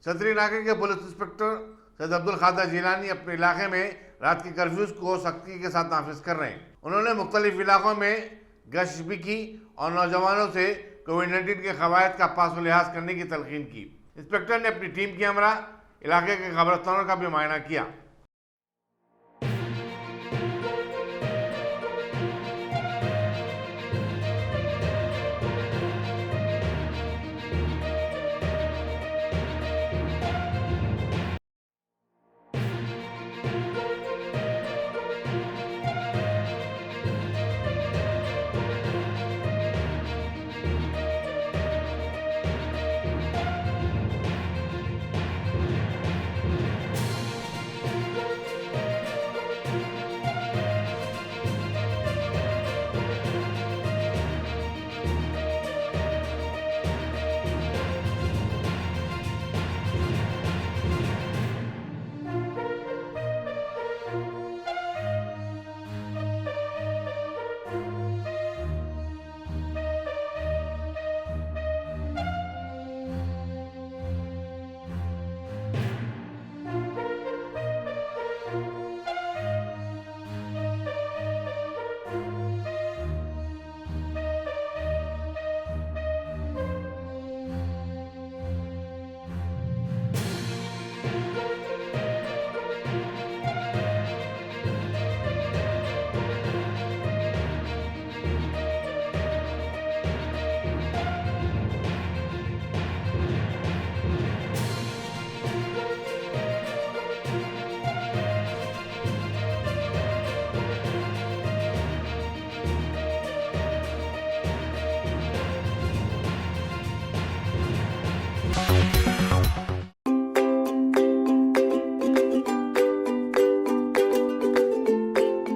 छतरीनाके के police inspector Syed Abdul खादर जिलानी अपने इलाके में रात के कर्फ्यूज को सख्ती के साथ नाफिज कर रहे हैं। उन्होंने मुख्तलिफ इलाकों में गश्त भी की और नौजवानों से कोविड-19 के कवायद का पास लिहाज करने की तलकीन की। इंस्पेक्टर ने अपनी टीम की हमरा इलाके के कब्रिस्तानों का भी मुआयना किया।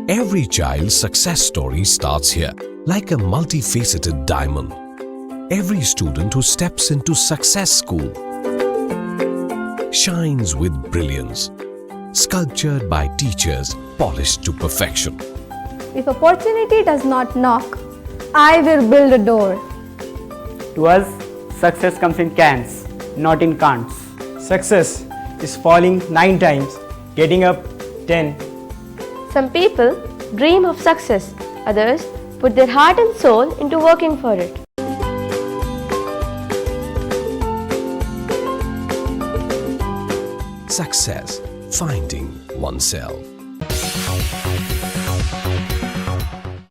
Every child's success story starts here, like a multifaceted diamond. Every student who steps into Success School shines with brilliance, sculptured by teachers polished to perfection. If opportunity does not knock, I will build a door. To us, success comes in cans, not in can'ts. Success is falling 9 times, getting up 10. Some people dream of success, others put their heart and soul into working for it. Success, finding oneself.